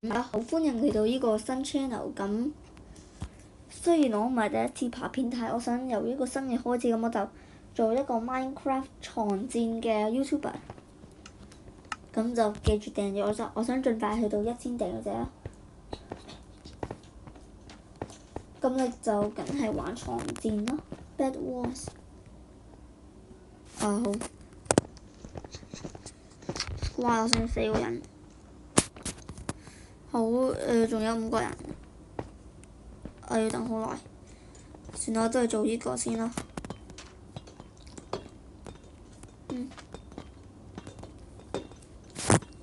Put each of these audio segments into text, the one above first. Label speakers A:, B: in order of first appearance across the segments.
A: 大家好，歡迎嚟到呢個新 channel。咁雖然我唔係第一次拍片，但係我想由呢個新嘅開始，咁我就做一個 Minecraft 藏戰嘅 YouTuber。咁就記住訂閱我想盡快去到1000訂閱者啦。咁你就梗係玩藏戰咯 ，Bed Wars。好。哇！我剩4個人。好，仲有5個人，我要等好耐。算啦，我都係做呢個先啦。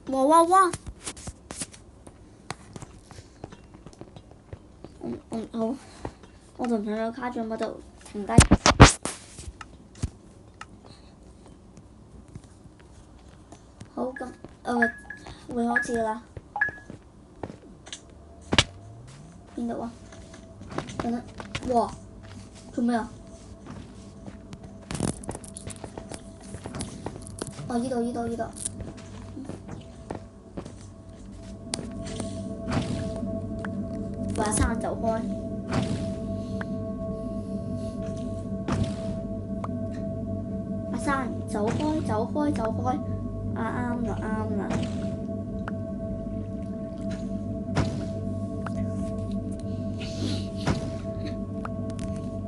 A: 哇！好，我就唔想有卡住，我就停低。好，咁會開始啦。邊度啊？等等，哇！做咩啊？哦，呢度。把山走開。把山走開。啊，啱啦。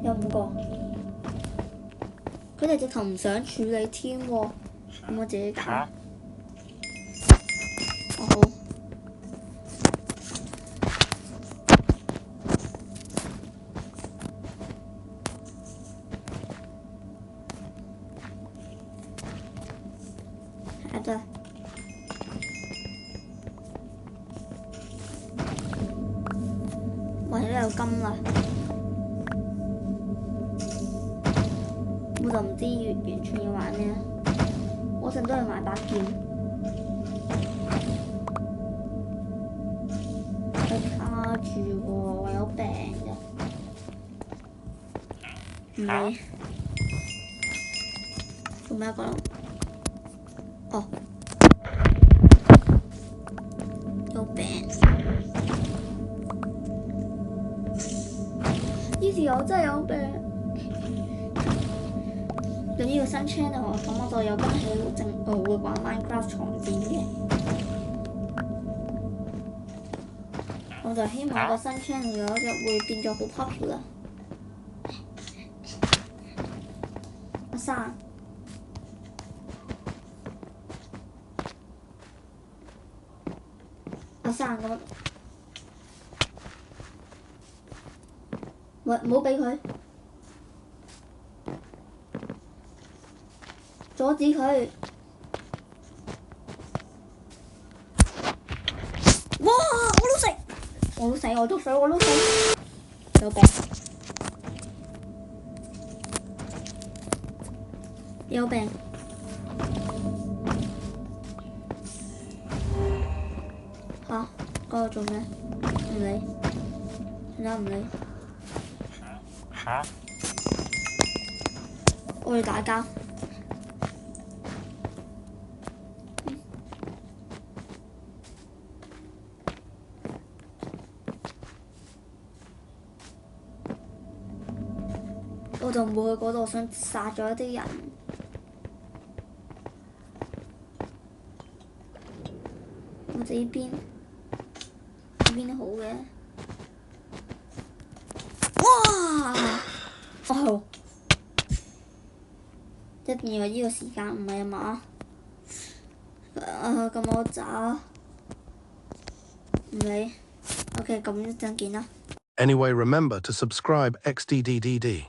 A: 有5個，佢哋直頭唔想處理添喎，咁我自己搞。好。得。哇！呢度有金啦。我就唔知完全要玩咩，我陣都係買把劍。佢卡住喎，我有病嘅。唔理。做咩講？哦。有病。呢條友真係有病。咁呢個新 channel 咁我就有跟係會玩 Minecraft 藏戰嘅。我就希望個新 channel 有一日會變咗好 popular。阿生。咁，喂，唔好俾佢。阻止佢！哇！我都死！有病！嚇！嗰個做咩？唔理，算啦，唔理。我哋打交。我就唔會去嗰度，想殺咗一啲人。我哋呢邊都好嘅。哇！哦，一定要呢個時間，唔係啊嘛？咁我走。唔理。OK，咁一陣見啦。
B: Anyway, remember to subscribe XDDDD.